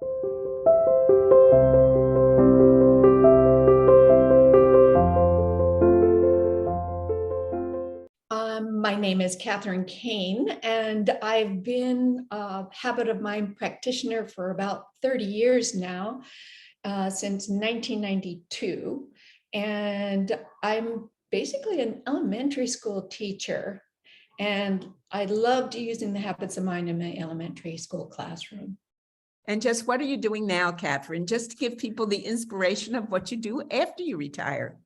My name is Catherine Caine, and I've been a habit of mind practitioner for about 30 years now, since 1992. And I'm basically an elementary school teacher, and I loved using the habits of mind in my elementary school classroom. And just what are you doing now, Catherine? Just to give people the inspiration of what you do after you retire.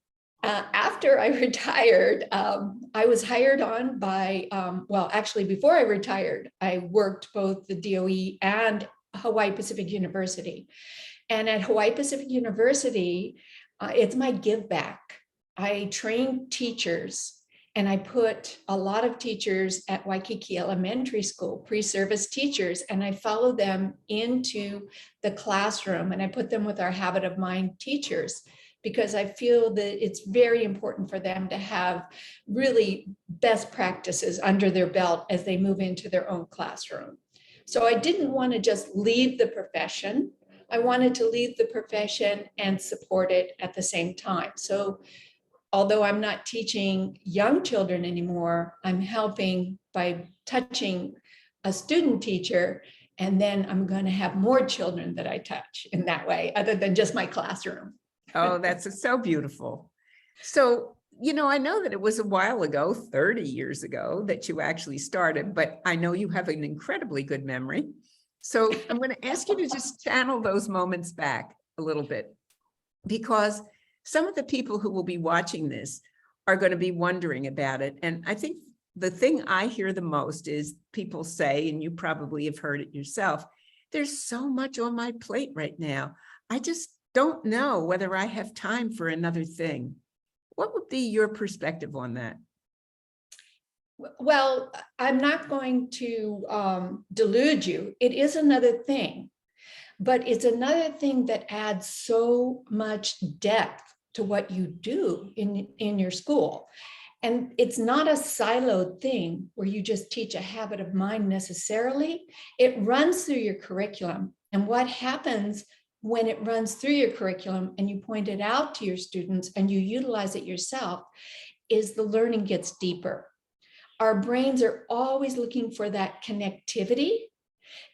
After I retired, I was hired on by, well, actually, before I retired, I worked both the DOE and Hawaii Pacific University. And at Hawaii Pacific University, it's my give back. I train teachers, and I put a lot of teachers at Waikiki Elementary School, pre-service teachers, and I follow them into the classroom, and I put them with our habit of mind teachers, because I feel that it's very important for them to have really best practices under their belt as they move into their own classroom. So I didn't want to just leave the profession. I wanted to leave the profession and support it at the same time. So although I'm not teaching young children anymore, I'm helping by touching a student teacher, and then I'm going to have more children that I touch in that way, other than just my classroom. Oh, that's so beautiful. So, I know that it was a while ago, 30 years ago, that you actually started, but I know you have an incredibly good memory. So I'm going to ask you to just channel those moments back a little bit, because some of the people who will be watching this are going to be wondering about it. And I think the thing I hear the most is people say, and you probably have heard it yourself, there's so much on my plate right now. I just don't know whether I have time for another thing. What would be your perspective on that? Well, I'm not going to delude you. It is another thing, but it's another thing that adds so much depth to what you do in your school. And it's not a siloed thing where you just teach a habit of mind necessarily. It runs through your curriculum. And what happens when it runs through your curriculum and you point it out to your students and you utilize it yourself is the learning gets deeper. Our brains are always looking for that connectivity.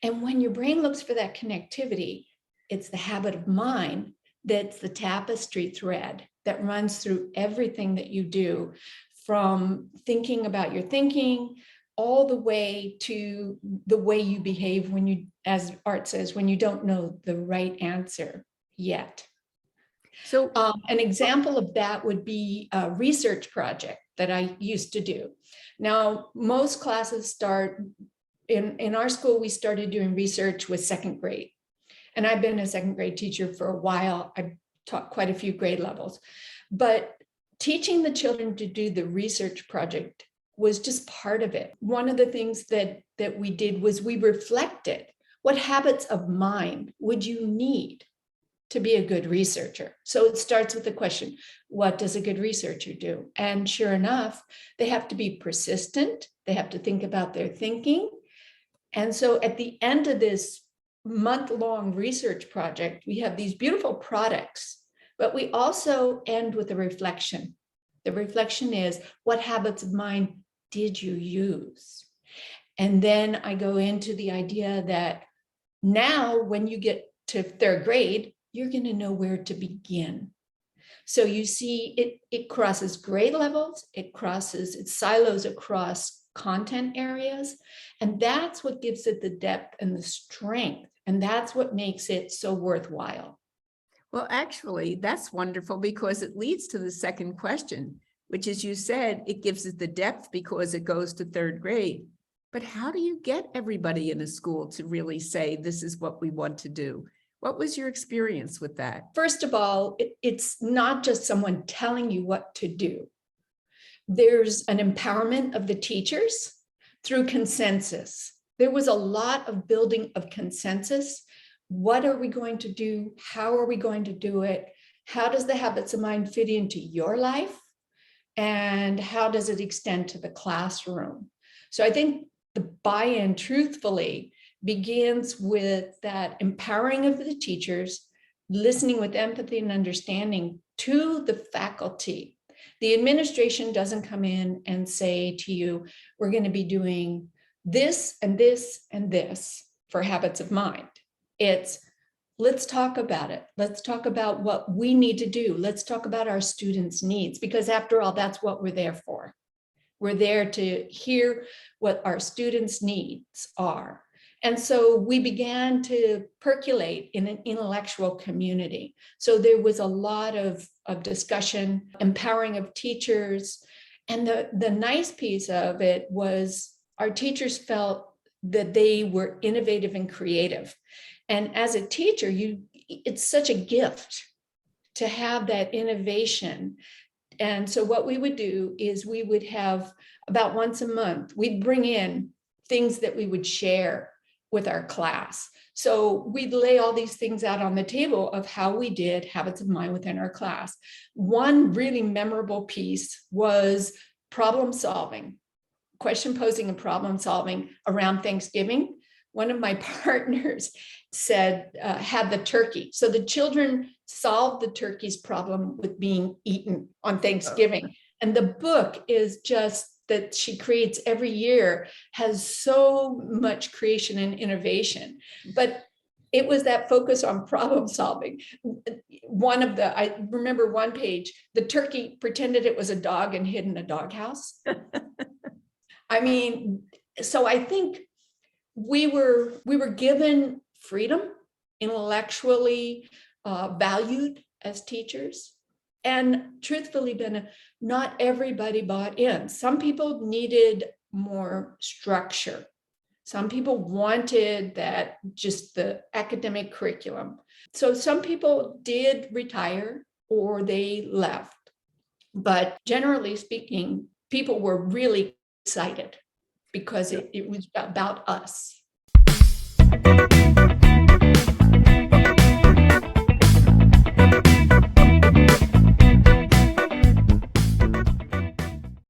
And when your brain looks for that connectivity, it's the habit of mind that's the tapestry thread that runs through everything that you do, from thinking about your thinking all the way to the way you behave when you, as Art says, when you don't know the right answer yet. So an example of that would be a research project that I used to do. Now, most classes start, in our school, we started doing research with second grade. And I've been a second grade teacher for a while. I've taught quite a few grade levels. But teaching the children to do the research project was just part of it. One of the things that we did was we reflected what habits of mind would you need to be a good researcher. So it starts with the question, what does a good researcher do? And sure enough, they have to be persistent. They have to think about their thinking. And so at the end of this month-long research project, we have these beautiful products, but we also end with a reflection. The reflection is, what habits of mind did you use? And then I go into the idea that now when you get to third grade, you're going to know where to begin. So you see it crosses grade levels, it silos across content areas, and that's what gives it the depth and the strength, and that's what makes it so worthwhile. Well, actually, that's wonderful, because it leads to the second question, which, as you said, it gives it the depth because it goes to third grade. But how do you get everybody in a school to really say, this is what we want to do? What was your experience with that? First of all, it's not just someone telling you what to do. There's an empowerment of the teachers through consensus. There was a lot of building of consensus. What are we going to do? How are we going to do it? How does the habits of mind fit into your life? And how does it extend to the classroom? So I think the buy-in, truthfully, begins with that empowering of the teachers, listening with empathy and understanding to the faculty. The administration doesn't come in and say to you, we're going to be doing this and this and this for habits of mind. It's, let's talk about it. Let's talk about what we need to do. Let's talk about our students' needs, because after all, that's what we're there for. We're there to hear what our students' needs are. And so we began to percolate in an intellectual community. So there was a lot of discussion, empowering of teachers. And the nice piece of it was our teachers felt that they were innovative and creative. And as a teacher, it's such a gift to have that innovation. And so what we would do is we would have about once a month, we'd bring in things that we would share with our class. So we'd lay all these things out on the table of how we did habits of mind within our class. One really memorable piece was problem solving, question posing and problem solving around Thanksgiving. One of my partners said, had the turkey. So the children solved the turkey's problem with being eaten on Thanksgiving. And the book is just that she creates every year has so much creation and innovation. But it was that focus on problem solving. I remember one page, the turkey pretended it was a dog and hid in a doghouse. I mean, so I think we were given freedom, intellectually valued as teachers. And truthfully, Ben, not everybody bought in. Some people needed more structure. Some people wanted that, just the academic curriculum. So some people did retire or they left. But generally speaking, people were really excited because it was about us.